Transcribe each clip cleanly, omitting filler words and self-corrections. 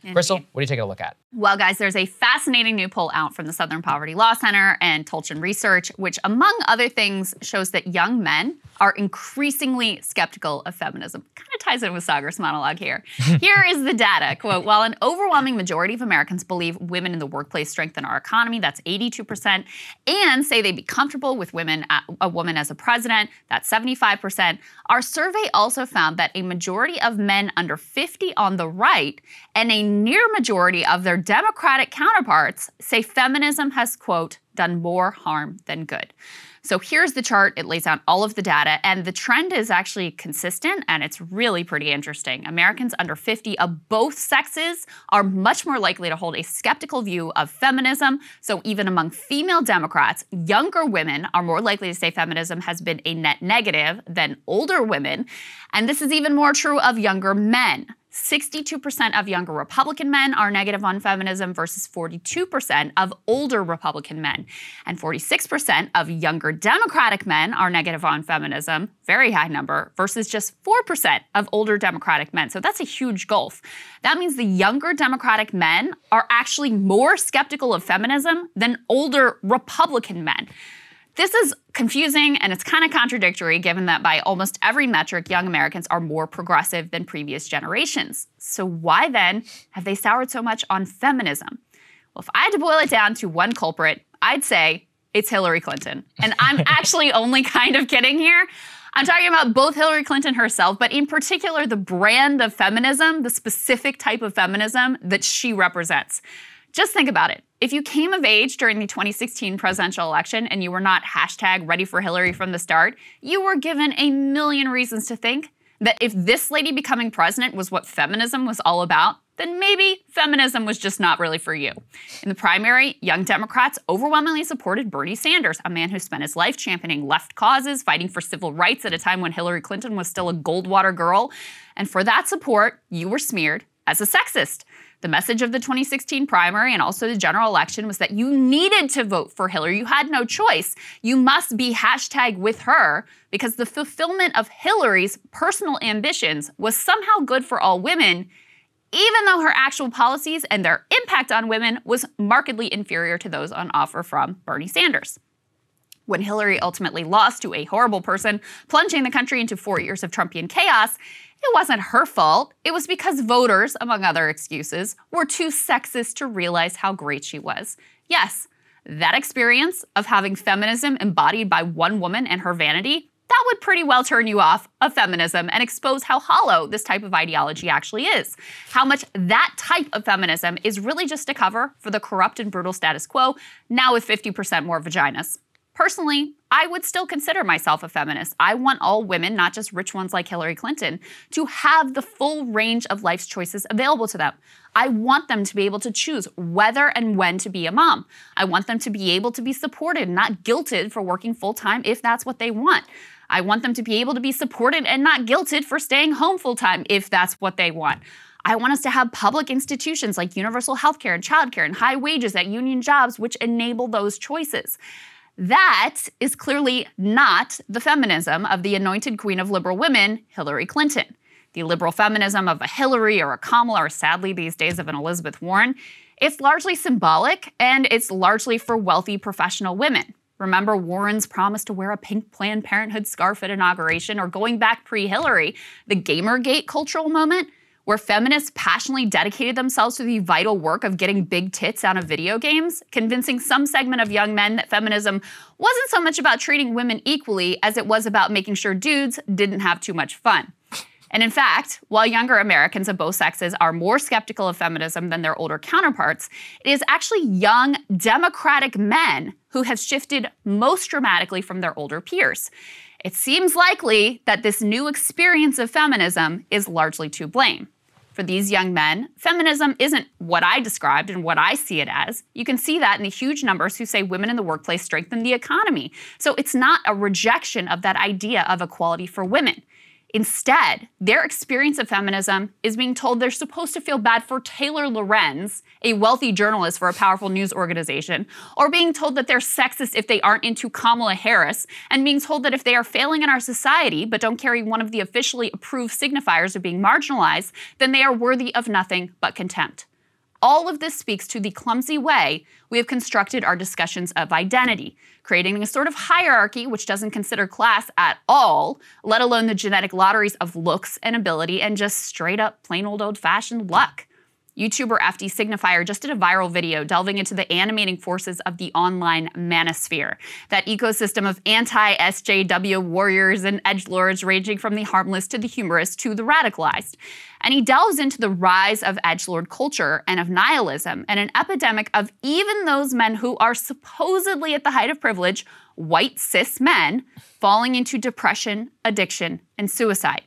Krystal, what are you taking a look at? Well, guys, there's a fascinating new poll out from the Southern Poverty Law Center and Tolchin Research, which, among other things, shows that young men are increasingly skeptical of feminism. Kind of ties in with Sagar's monologue here. Here is the data. Quote, while an overwhelming majority of Americans believe women in the workplace strengthen our economy, that's 82%, and say they'd be comfortable with a woman as a president, that's 75%, our survey also found that a majority of men under 50 on the right and a near majority of their Democratic counterparts say feminism has, quote, done more harm than good. So here's the chart. It lays out all of the data, and the trend is actually consistent, and it's really pretty interesting. Americans under 50 of both sexes are much more likely to hold a skeptical view of feminism. So even among female Democrats, younger women are more likely to say feminism has been a net negative than older women. And this is even more true of younger men. 62% of younger Republican men are negative on feminism versus 42% of older Republican men. And 46% of younger Democratic men are negative on feminism, very high number, versus just 4% of older Democratic men. So that's a huge gulf. That means the younger Democratic men are actually more skeptical of feminism than older Republican men. This is confusing and it's kind of contradictory given that by almost every metric, young Americans are more progressive than previous generations. So why then have they soured so much on feminism? Well, if I had to boil it down to one culprit, I'd say it's Hillary Clinton. And I'm actually only kind of kidding here. I'm talking about both Hillary Clinton herself, but in particular the brand of feminism, the specific type of feminism that she represents. Just think about it. If you came of age during the 2016 presidential election and you were not hashtag ready for Hillary from the start, you were given a million reasons to think that if this lady becoming president was what feminism was all about, then maybe feminism was just not really for you. In the primary, young Democrats overwhelmingly supported Bernie Sanders, a man who spent his life championing left causes, fighting for civil rights at a time when Hillary Clinton was still a Goldwater girl. And for that support, you were smeared as a sexist. The message of the 2016 primary and also the general election was that you needed to vote for Hillary. You had no choice. You must be hashtag with her because the fulfillment of Hillary's personal ambitions was somehow good for all women, even though her actual policies and their impact on women was markedly inferior to those on offer from Bernie Sanders. When Hillary ultimately lost to a horrible person, plunging the country into 4 years of Trumpian chaos, it wasn't her fault. It was because voters, among other excuses, were too sexist to realize how great she was. Yes, that experience of having feminism embodied by one woman and her vanity, that would pretty well turn you off of feminism and expose how hollow this type of ideology actually is. How much that type of feminism is really just a cover for the corrupt and brutal status quo, now with 50% more vaginas. Personally, I would still consider myself a feminist. I want all women, not just rich ones like Hillary Clinton, to have the full range of life's choices available to them. I want them to be able to choose whether and when to be a mom. I want them to be able to be supported, not guilted for working full-time if that's what they want. I want them to be able to be supported and not guilted for staying home full-time if that's what they want. I want us to have public institutions like universal healthcare and childcare and high wages at union jobs which enable those choices. That is clearly not the feminism of the anointed queen of liberal women, Hillary Clinton. The liberal feminism of a Hillary or a Kamala or sadly these days of an Elizabeth Warren, it's largely symbolic and it's largely for wealthy professional women. Remember Warren's promise to wear a pink Planned Parenthood scarf at inauguration, or going back pre-Hillary, the Gamergate cultural moment, where feminists passionately dedicated themselves to the vital work of getting big tits out of video games, convincing some segment of young men that feminism wasn't so much about treating women equally as it was about making sure dudes didn't have too much fun. And in fact, while younger Americans of both sexes are more skeptical of feminism than their older counterparts, it is actually young Democratic men who have shifted most dramatically from their older peers. It seems likely that this new experience of feminism is largely to blame. For these young men, feminism isn't what I described and what I see it as. You can see that in the huge numbers who say women in the workplace strengthen the economy. So it's not a rejection of that idea of equality for women. Instead, their experience of feminism is being told they're supposed to feel bad for Taylor Lorenz, a wealthy journalist for a powerful news organization, or being told that they're sexist if they aren't into Kamala Harris, and being told that if they are failing in our society but don't carry one of the officially approved signifiers of being marginalized, then they are worthy of nothing but contempt. all of this speaks to the clumsy way we have constructed our discussions of identity, creating a sort of hierarchy which doesn't consider class at all, let alone the genetic lotteries of looks and ability and just straight up plain old-fashioned luck. YouTuber FD Signifier just did a viral video delving into the animating forces of the online manosphere, that ecosystem of anti-SJW warriors and edgelords ranging from the harmless to the humorous to the radicalized. And he delves into the rise of edgelord culture and of nihilism and an epidemic of even those men who are supposedly at the height of privilege, white cis men, falling into depression, addiction, and suicide.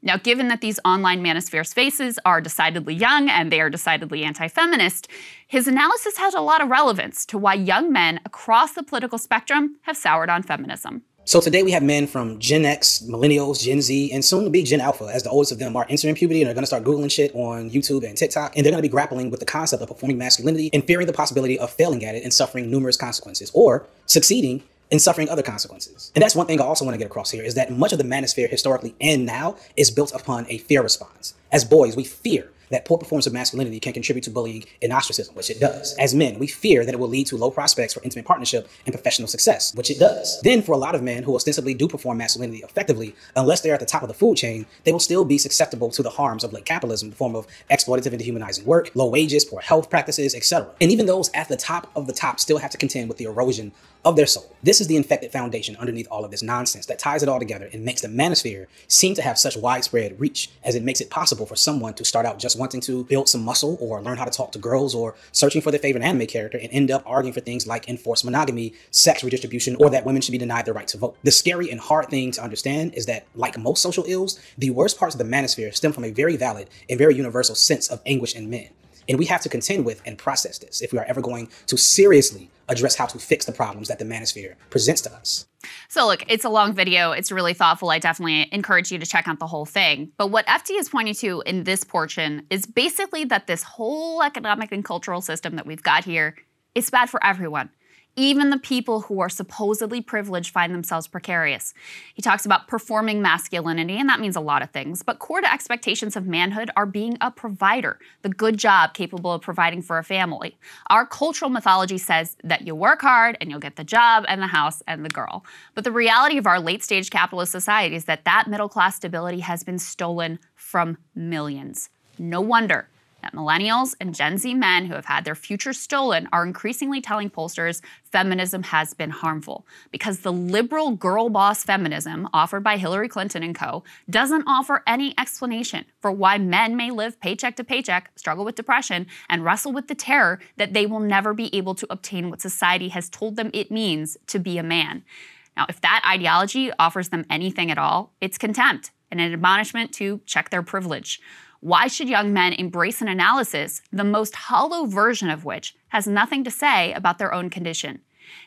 Now, given that these online manosphere's faces are decidedly young and they are decidedly anti-feminist, his analysis has a lot of relevance to why young men across the political spectrum have soured on feminism. So today we have men from Gen X, Millennials, Gen Z, and soon to be Gen Alpha, as the oldest of them are entering puberty and are going to start Googling shit on YouTube and TikTok. And they're going to be grappling with the concept of performing masculinity and fearing the possibility of failing at it and suffering numerous consequences, or succeeding and suffering other consequences. And that's one thing I also want to get across here, is that much of the manosphere historically and now is built upon a fear response. As boys, we fear that poor performance of masculinity can contribute to bullying and ostracism, which it does. As men, we fear that it will lead to low prospects for intimate partnership and professional success, which it does. Then for a lot of men who ostensibly do perform masculinity effectively, unless they're at the top of the food chain, they will still be susceptible to the harms of late capitalism in the form of exploitative and dehumanizing work, low wages, poor health practices, etc. And even those at the top of the top still have to contend with the erosion of their soul. This is the infected foundation underneath all of this nonsense that ties it all together and makes the manosphere seem to have such widespread reach, as it makes it possible for someone to start out just wanting to build some muscle or learn how to talk to girls or searching for their favorite anime character and end up arguing for things like enforced monogamy, sex redistribution, or that women should be denied the right to vote. The scary and hard thing to understand is that, like most social ills, the worst parts of the manosphere stem from a very valid and very universal sense of anguish in men. And we have to contend with and process this if we are ever going to seriously address how to fix the problems that the manosphere presents to us. So look, it's a long video. It's really thoughtful. I definitely encourage you to check out the whole thing. But what FD is pointing to in this portion is basically that this whole economic and cultural system that we've got here is bad for everyone. Even the people who are supposedly privileged find themselves precarious. He talks about performing masculinity, and that means a lot of things, but core to expectations of manhood are being a provider, the good job capable of providing for a family. Our cultural mythology says that you work hard and you'll get the job and the house and the girl. But the reality of our late-stage capitalist society is that that middle-class stability has been stolen from millions. No wonder that millennials and Gen Z men who have had their future stolen are increasingly telling pollsters feminism has been harmful, because the liberal girl boss feminism offered by Hillary Clinton and co. doesn't offer any explanation for why men may live paycheck to paycheck, struggle with depression, and wrestle with the terror that they will never be able to obtain what society has told them it means to be a man. Now, if that ideology offers them anything at all, it's contempt and an admonishment to check their privilege. Why should young men embrace an analysis, the most hollow version of which has nothing to say about their own condition?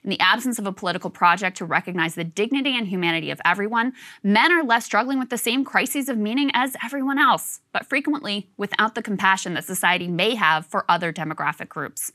In the absence of a political project to recognize the dignity and humanity of everyone, men are left struggling with the same crises of meaning as everyone else, but frequently without the compassion that society may have for other demographic groups.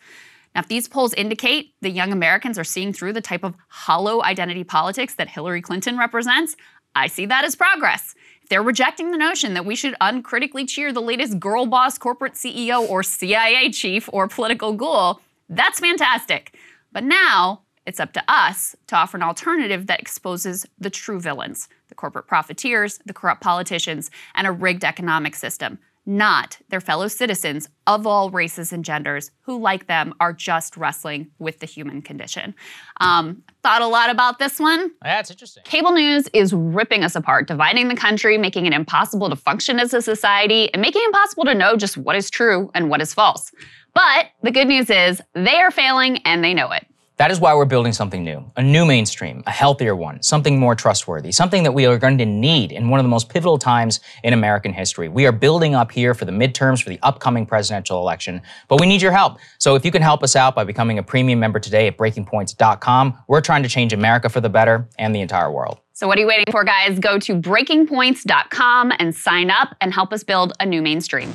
Now, if these polls indicate that young Americans are seeing through the type of hollow identity politics that Hillary Clinton represents, I see that as progress. If they're rejecting the notion that we should uncritically cheer the latest girl boss corporate CEO or CIA chief or political ghoul, that's fantastic. But now it's up to us to offer an alternative that exposes the true villains, the corporate profiteers, the corrupt politicians, and a rigged economic system, not their fellow citizens of all races and genders who, like them, are just wrestling with the human condition. Thought a lot about this one. Yeah, it's interesting. Cable news is ripping us apart, dividing the country, making it impossible to function as a society, and making it impossible to know just what is true and what is false. But the good news is they are failing and they know it. That is why we're building something new, a new mainstream, a healthier one, something more trustworthy, something that we are going to need in one of the most pivotal times in American history. We are building up here for the midterms, for the upcoming presidential election, but we need your help. So if you can help us out by becoming a premium member today at breakingpoints.com, we're trying to change America for the better and the entire world. So what are you waiting for, guys? Go to breakingpoints.com and sign up and help us build a new mainstream.